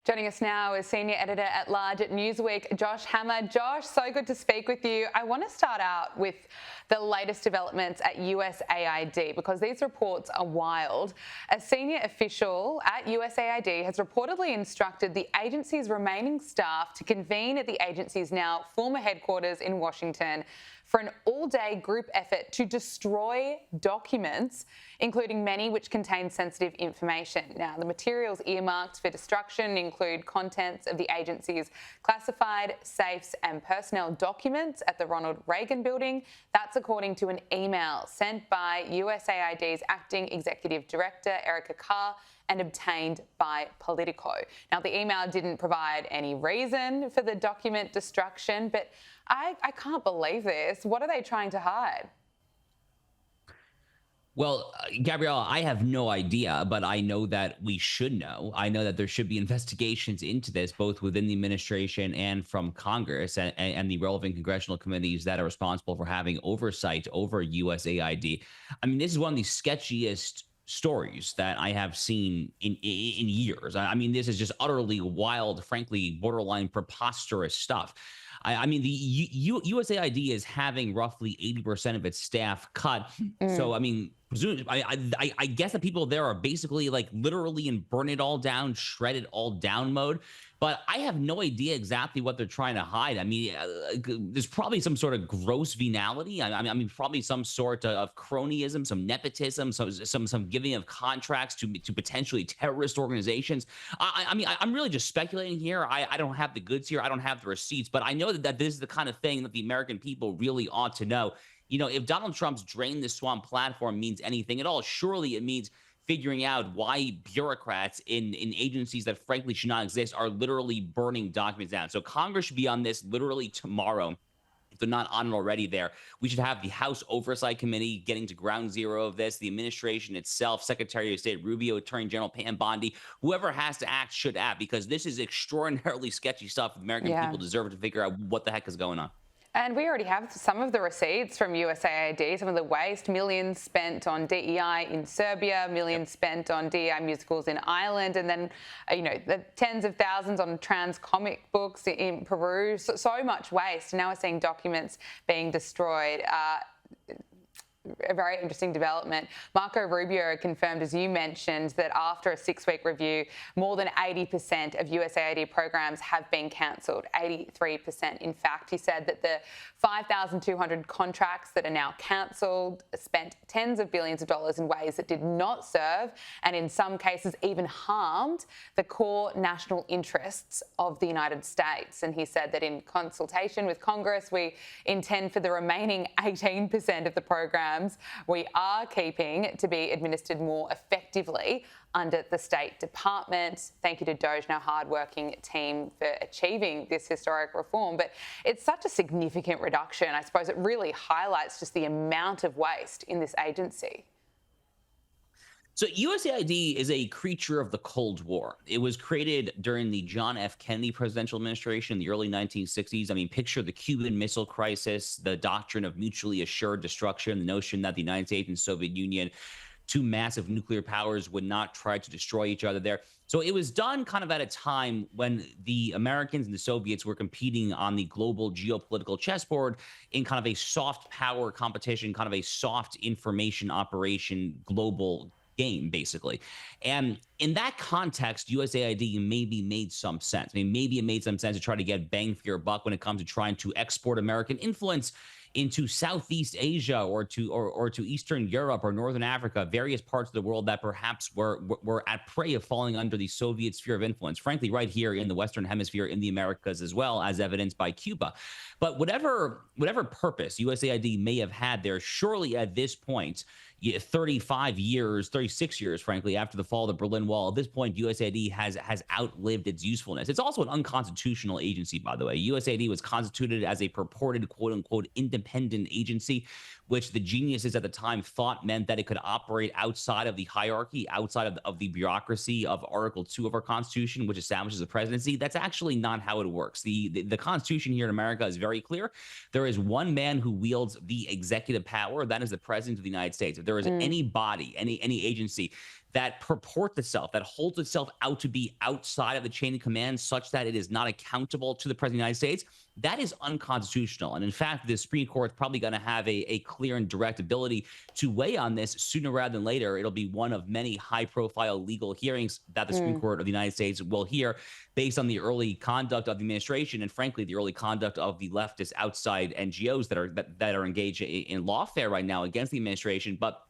Joining us now is Senior Editor at Large at Newsweek, Josh Hammer. Josh, so good to speak with you. I want to start out with the latest developments at USAID because these reports are wild. A senior official at USAID has reportedly instructed the agency's remaining staff to convene at the agency's now former headquarters in Washington for an all-day group effort to destroy documents, including many which contain sensitive information. Now, the materials earmarked for destruction include contents of the agency's classified, safes and personnel documents at the Ronald Reagan building. That's according to an email sent by USAID's acting executive director, Erica Carr, and obtained by Politico. Now, the email didn't provide any reason for the document destruction, but I can't believe this. What are they trying to hide? Well, Gabriella, I have no idea, but I know that we should know. I know that there should be investigations into this, both within the administration and from Congress and the relevant congressional committees that are responsible for having oversight over USAID. I mean, this is one of the sketchiest stories that I have seen in years. I mean, this is just utterly wild, frankly, borderline preposterous stuff. I mean, the USAID is having roughly 80% of its staff cut. So, I mean, I guess the people there are basically like literally in burn it all down, shred it all down mode. But I have no idea exactly what they're trying to hide. I mean, there's probably some sort of gross venality. I mean, probably some sort of cronyism, some nepotism, some giving of contracts to potentially terrorist organizations. I mean, I'm really just speculating here. I don't have the goods here. I don't have the receipts, but I know that this is the kind of thing that the American people really ought to know. You know, if Donald Trump's drain the swamp platform means anything at all, surely it means figuring out why bureaucrats in agencies that frankly should not exist are literally burning documents down. So Congress should be on this literally tomorrow. If they're not on it already there, we should have the House Oversight Committee getting to ground zero of this, the administration itself, Secretary of State Rubio, Attorney General Pam Bondi, whoever has to act should act, because this is extraordinarily sketchy stuff. American Yeah. people deserve to figure out what the heck is going on. And we already have some of the receipts from USAID, some of the waste, millions spent on DEI in Serbia, millions spent on DEI musicals in Ireland, and then, you know, the tens of thousands on trans comic books in Peru. So much waste. Now we're seeing documents being destroyed. A very interesting development. Marco Rubio confirmed, as you mentioned, that after a 6-week review, more than 80% of USAID programs have been cancelled. 83%, in fact. He said that the 5,200 contracts that are now cancelled spent tens of billions of dollars in ways that did not serve, and in some cases even harmed, the core national interests of the United States. And he said that in consultation with Congress, we intend for the remaining 18% of the programs we are keeping to be administered more effectively under the State Department. Thank you to Doge and our hard-working team for achieving this historic reform. But it's such a significant reduction. I suppose it really highlights just the amount of waste in this agency. So USAID is a creature of the Cold War. It was created during the John F. Kennedy presidential administration in the early 1960s. I mean, picture the Cuban Missile Crisis, the doctrine of mutually assured destruction, the notion that the United States and Soviet Union, two massive nuclear powers, would not try to destroy each other there. So it was done kind of at a time when the Americans and the Soviets were competing on the global geopolitical chessboard in kind of a soft power competition, kind of a soft information operation global game, basically. And in that context, USAID maybe made some sense. I mean, maybe it made some sense to try to get bang for your buck when it comes to trying to export American influence into Southeast Asia or to Eastern Europe or Northern Africa, various parts of the world that perhaps were at prey of falling under the Soviet sphere of influence, frankly, right here in the Western Hemisphere, in the Americas, as well as evidenced by Cuba. But whatever purpose USAID may have had there, surely at this point, 35 years, 36 years, frankly, after the fall of the Berlin Wall, at this point, USAID has outlived its usefulness. It's also an unconstitutional agency, by the way. USAID was constituted as a purported, quote unquote, independent agency, which the geniuses at the time thought meant that it could operate outside of the hierarchy, outside of the bureaucracy of Article 2 of our Constitution, which establishes the presidency. That's actually not how it works. The Constitution here in America is very clear. There is one man who wields the executive power. That is the President of the United States. If there is any body, any agency that purports itself, that holds itself out to be outside of the chain of command such that it is not accountable to the President of the United States, that is unconstitutional. And in fact, the Supreme Court is probably going to have a clear and direct ability to weigh on this sooner rather than later. It'll be one of many high-profile legal hearings that the Supreme Court of the United States will hear based on the early conduct of the administration and, frankly, the early conduct of the leftist outside NGOs that are engaged in lawfare right now against the administration. But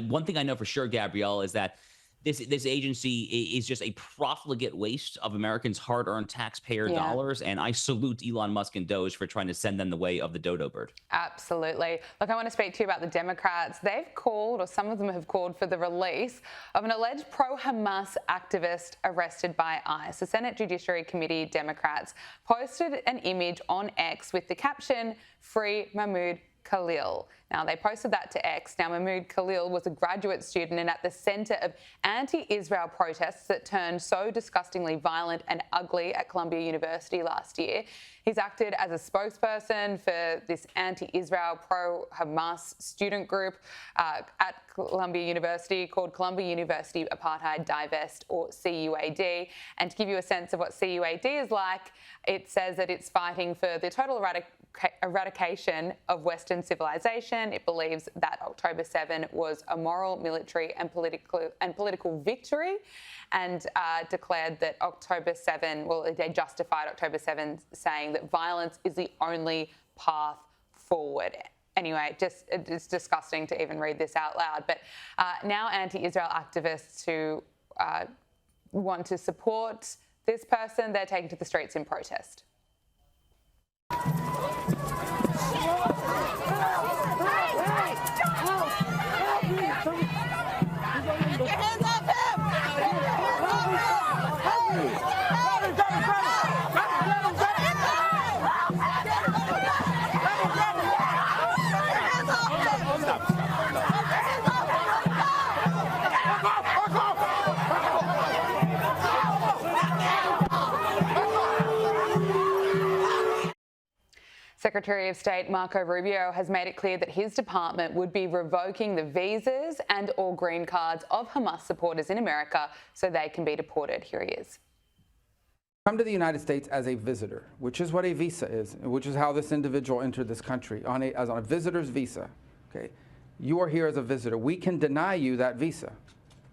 one thing I know for sure, Gabrielle, is that this agency is just a profligate waste of Americans' hard-earned taxpayer dollars, and I salute Elon Musk and Doge for trying to send them the way of the dodo bird. Absolutely. Look, I want to speak to you about the Democrats. They've called, or some of them have called, for the release of an alleged pro-Hamas activist arrested by ICE. The Senate Judiciary Committee Democrats posted an image on X with the caption, "Free Mahmoud Khalil." Now, they posted that to X. Now, Mahmoud Khalil was a graduate student and at the centre of anti-Israel protests that turned so disgustingly violent and ugly at Columbia University last year. He's acted as a spokesperson for this anti-Israel, pro-Hamas student group at Columbia University called Columbia University Apartheid Divest, or CUAD. And to give you a sense of what CUAD is like, it says that it's fighting for the total eradication of Western civilization. It believes that October 7 was a moral, military and political victory, and declared that October 7, well, they justified October 7 saying that violence is the only path forward. Anyway, it's disgusting to even read this out loud. But now anti-Israel activists who want to support this person, they're taking to the streets in protest. Secretary of State Marco Rubio has made it clear that his department would be revoking the visas and all green cards of Hamas supporters in America so they can be deported. Here he is. Come to the United States as a visitor, which is what a visa is, which is how this individual entered this country, as on a visitor's visa. Okay, you are here as a visitor. We can deny you that visa.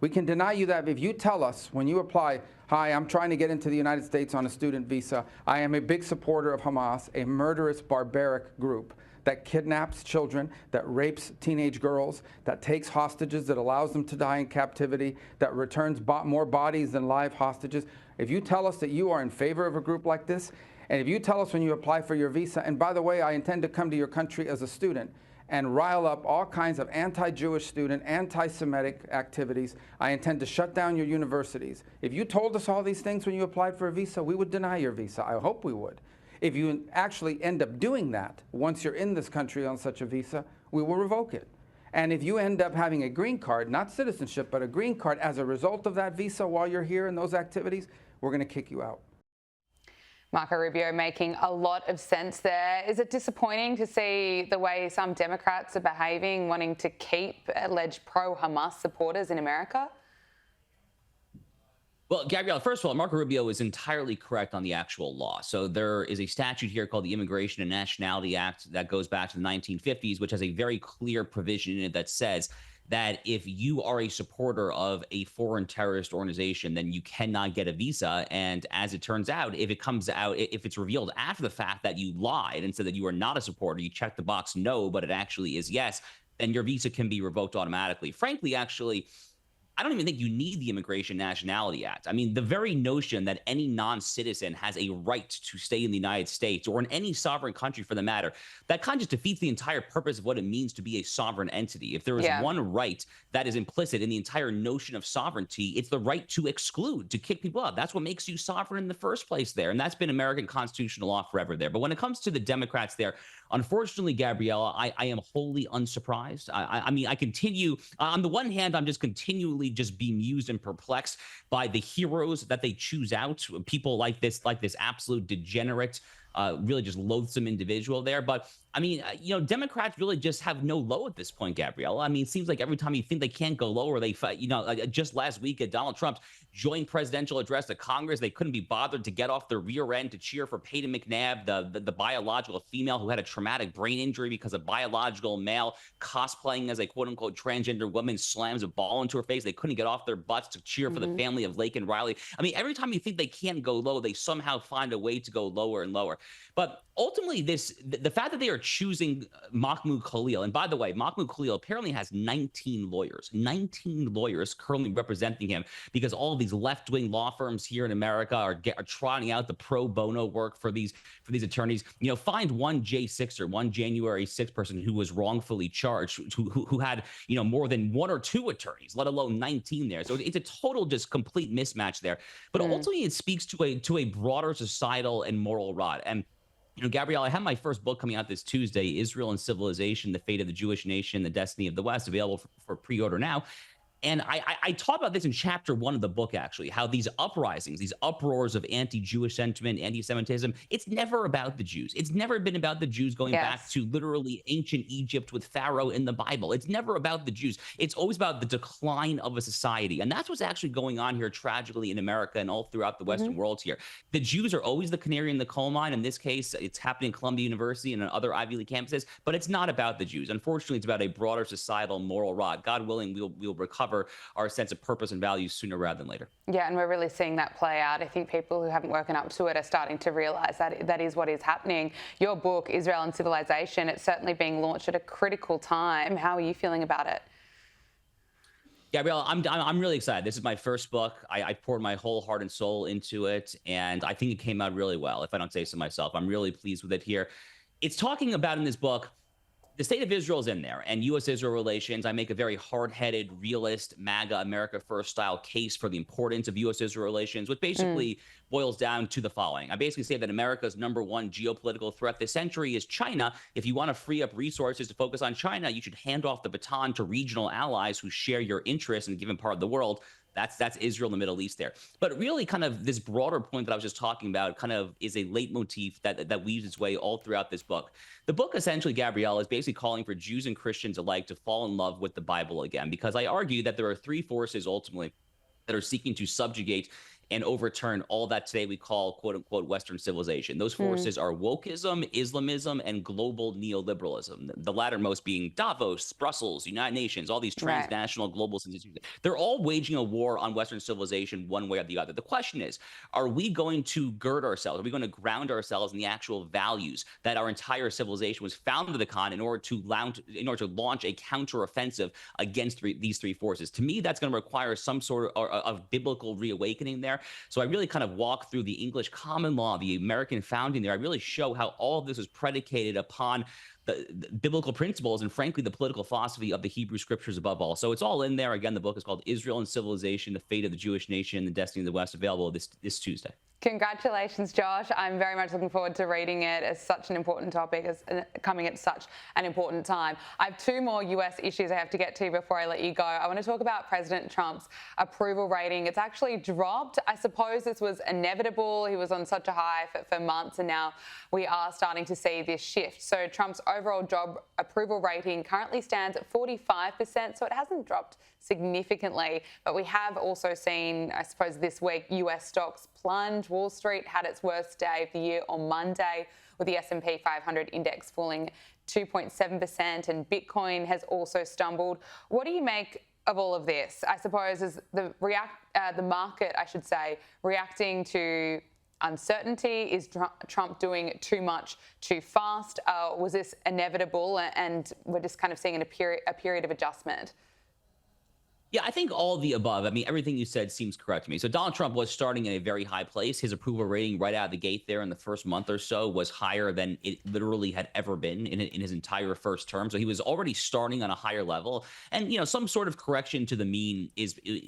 We can deny you that if you tell us when you apply, "Hi, I'm trying to get into the United States on a student visa. I am a big supporter of Hamas, a murderous, barbaric group that kidnaps children, that rapes teenage girls, that takes hostages, that allows them to die in captivity, that returns more bodies than live hostages." If you tell us that you are in favor of a group like this, and if you tell us when you apply for your visa, and by the way, I intend to come to your country as a student and rile up all kinds of anti-Jewish student, anti-Semitic activities. I intend to shut down your universities. If you told us all these things when you applied for a visa, we would deny your visa. I hope we would. If you actually end up doing that, once you're in this country on such a visa, we will revoke it. And if you end up having a green card, not citizenship, but a green card as a result of that visa while you're here in those activities, we're going to kick you out. Marco Rubio making a lot of sense there. Is it disappointing to see the way some Democrats are behaving, wanting to keep alleged pro-Hamas supporters in America? Well, Gabrielle, first of all, Marco Rubio is entirely correct on the actual law. So there is a statute here called the Immigration and Nationality Act that goes back to the 1950s, which has a very clear provision in it that says that if you are a supporter of a foreign terrorist organization, then you cannot get a visa. And as it turns out, if it's revealed after the fact that you lied and said that you are not a supporter, you check the box no, but it actually is yes, then your visa can be revoked automatically. Frankly, actually, I don't even think you need the Immigration Nationality Act. I mean, the very notion that any non-citizen has a right to stay in the United States or in any sovereign country for the matter, that kind of just defeats the entire purpose of what it means to be a sovereign entity. If there is one right that is implicit in the entire notion of sovereignty, it's the right to exclude, to kick people out. That's what makes you sovereign in the first place there. And that's been American constitutional law forever there. But when it comes to the Democrats there, unfortunately, Gabriella, I am wholly unsurprised. I mean, I continue, on the one hand, I'm just continually just bemused and perplexed by the heroes that they choose out, people like this absolute degenerate really just loathsome individual there. But I mean, Democrats really just have no low at this point, Gabriella. I mean, it seems like every time you think they can't go lower, they fight. Just last week at Donald Trump's joint presidential address to Congress, they couldn't be bothered to get off their rear end to cheer for Peyton McNabb, the biological female who had a traumatic brain injury because a biological male cosplaying as a quote unquote transgender woman slams a ball into her face. They couldn't get off their butts to cheer for the family of Lake and Riley. I mean, every time you think they can't go low, they somehow find a way to go lower and lower. But ultimately, the fact that they are choosing Mahmoud Khalil, and by the way, Mahmoud Khalil apparently has 19 lawyers currently representing him, because all of these left-wing law firms here in America are trotting out the pro bono work for these attorneys. Find one J6er, one January 6th person who was wrongfully charged, who had more than one or two attorneys, let alone 19 there. So it's a total just complete mismatch there. But ultimately, it speaks to a broader societal and moral rot. And Gabrielle, I have my first book coming out this Tuesday, Israel and Civilization, The Fate of the Jewish Nation, The Destiny of the West, available for pre-order now. And I talk about this in chapter 1 of the book, actually, how these uprisings, these uproars of anti-Jewish sentiment, anti-Semitism, it's never about the Jews. It's never been about the Jews going back to literally ancient Egypt with Pharaoh in the Bible. It's never about the Jews. It's always about the decline of a society. And that's what's actually going on here tragically in America and all throughout the Western world here. The Jews are always the canary in the coal mine. In this case, it's happening at Columbia University and other Ivy League campuses, but it's not about the Jews. Unfortunately, it's about a broader societal moral rot. God willing, we'll recover our sense of purpose and values sooner rather than later. Yeah, and we're really seeing that play out. I think people who haven't woken up to it are starting to realise that that is what is happening. Your book, Israel and Civilization, it's certainly being launched at a critical time. How are you feeling about it? Gabrielle, I'm really excited. This is my first book. I poured my whole heart and soul into it, and I think it came out really well, if I don't say so myself. I'm really pleased with it here. It's talking about, in this book, the state of Israel is in there, and U.S.-Israel relations. I make a very hard-headed, realist, MAGA, America First style case for the importance of U.S.-Israel relations, which basically boils down to the following. I basically say that America's #1 geopolitical threat this century is China. If you want to free up resources to focus on China, you should hand off the baton to regional allies who share your interests in a given part of the world. That's Israel and the Middle East there. But really, kind of this broader point that I was just talking about kind of is a leitmotif that weaves its way all throughout this book. The book, essentially, Gabrielle, is basically calling for Jews and Christians alike to fall in love with the Bible again, because I argue that there are three forces ultimately that are seeking to subjugate and overturn all that today we call, quote unquote, Western civilization. Those forces are wokeism, Islamism, and global neoliberalism. The lattermost being Davos, Brussels, United Nations, all these transnational global institutions. They're all waging a war on Western civilization one way or the other. The question is, are we going to gird ourselves? Are we going to ground ourselves in the actual values that our entire civilization was founded upon in order to launch a counteroffensive against these three forces? To me, that's going to require some sort of biblical reawakening there. So I really kind of walk through the English common law, the American founding there. I really show how all of this is predicated upon the biblical principles and, frankly, the political philosophy of the Hebrew scriptures above all. So it's all in there. Again, the book is called Israel and Civilization, The Fate of the Jewish Nation, The Destiny of the West, available this Tuesday. Congratulations, Josh. I'm very much looking forward to reading it. As such an important topic, as coming at such an important time. I have two more US issues I have to get to before I let you go. I want to talk about President Trump's approval rating. It's actually dropped. I suppose this was inevitable. He was on such a high for months, and now we are starting to see this shift. So Trump's overall job approval rating currently stands at 45%, so it hasn't dropped significantly. But we have also seen, I suppose, this week, US stocks plunge. Wall Street had its worst day of the year on Monday, with the S&P 500 index falling 2.7%, and Bitcoin has also stumbled. What do you make of all of this? I suppose is the market, I should say, reacting to uncertainty? Is Trump doing too much too fast? Was this inevitable, and we're just kind of seeing a period of adjustment? Yeah, I think all of the above. I mean, everything you said seems correct to me. So Donald Trump was starting in a very high place. His approval rating right out of the gate there in the first month or so was higher than it literally had ever been in his entire first term. So he was already starting on a higher level. And, some sort of correction to the mean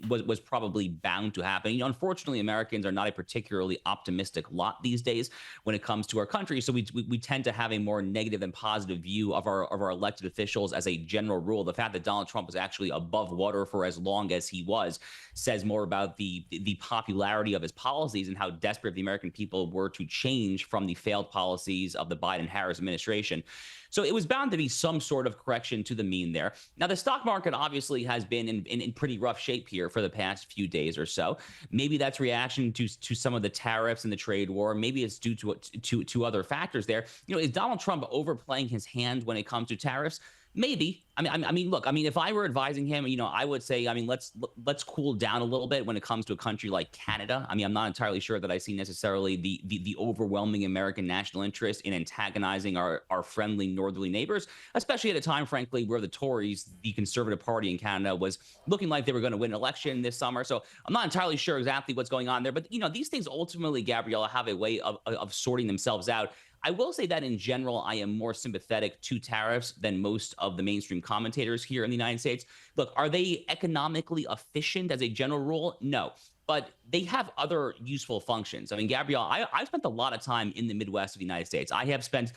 was probably bound to happen. Unfortunately, Americans are not a particularly optimistic lot these days when it comes to our country. So we tend to have a more negative than positive view of our elected officials as a general rule. The fact that Donald Trump was actually above water for as as long as he was, says more about the popularity of his policies and how desperate the American people were to change from the failed policies of the Biden-Harris administration. So it was bound to be some sort of correction to the mean there. Now, the stock market obviously has been in pretty rough shape here for the past few days or so. Maybe that's reaction to some of the tariffs and the trade war. Maybe it's due to other factors there. You know, is Donald Trump overplaying his hand when it comes to tariffs? Maybe. I mean, look, if I were advising him, you know, I would say, let's cool down a little bit when it comes to a country like Canada. I mean, I'm not entirely sure that I see necessarily the overwhelming American national interest in antagonizing our friendly northerly neighbors, especially at a time, frankly, where the Tories, the Conservative Party in Canada, was looking like they were going to win an election this summer. So I'm not entirely sure exactly what's going on there. But, you know, these things ultimately, Gabriella, have a way of sorting themselves out. I will say that in general, I am more sympathetic to tariffs than most of the mainstream commentators here in the United States. Look, are they economically efficient as a general rule? No, but they have other useful functions. I mean, Gabrielle, I've spent a lot of time in the Midwest of the United States. I have spent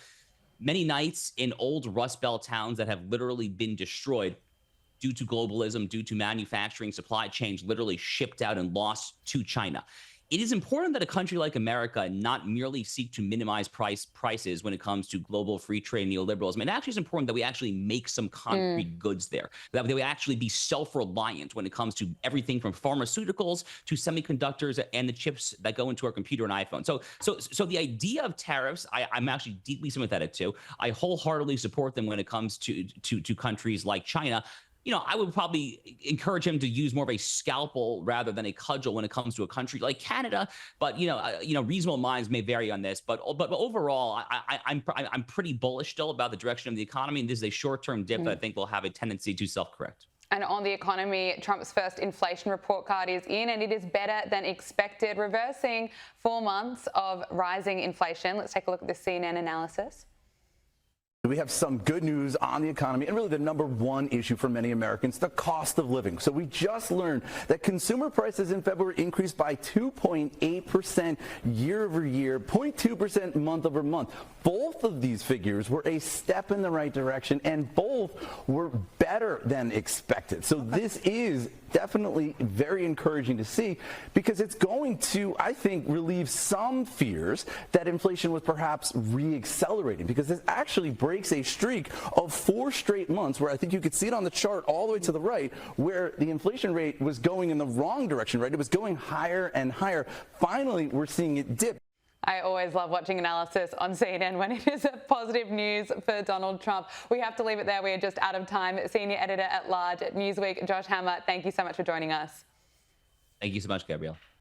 many nights in old Rust Belt towns that have literally been destroyed due to globalism, due to manufacturing supply chains literally shipped out and lost to China. It is important that a country like America not merely seek to minimize prices when it comes to global free trade neoliberalism. It actually is important that we actually make some concrete goods there, that we actually be self-reliant when it comes to everything from pharmaceuticals to semiconductors and the chips that go into our computer and iPhone. So the idea of tariffs, I'm actually deeply sympathetic to. I wholeheartedly support them when it comes to countries like China. You know, I would probably encourage him to use more of a scalpel rather than a cudgel when it comes to a country like Canada. But you know, reasonable minds may vary on this. But overall, I'm pretty bullish still about the direction of the economy. And this is a short-term dip that I think will have a tendency to self-correct. And on the economy, Trump's first inflation report card is in, and it is better than expected, reversing 4 months of rising inflation. Let's take a look at the CNN analysis. We have some good news on the economy and really the number one issue for many Americans, the cost of living. So we just learned that consumer prices in February increased by 2.8% year over year, 0.2% month over month. Both of these figures were a step in the right direction and both were better than expected. So this is definitely very encouraging to see because it's going to, I think, relieve some fears that inflation was perhaps re-accelerating, because this actually breaks a streak of 4 straight months where I think you could see it on the chart all the way to the right where the inflation rate was going in the wrong direction, right? It was going higher and higher. Finally, we're seeing it dip. I always love watching analysis on CNN when it is a positive news for Donald Trump. We have to leave it there. We are just out of time. Senior Editor at Large at Newsweek, Josh Hammer, thank you so much for joining us. Thank you so much, Gabrielle.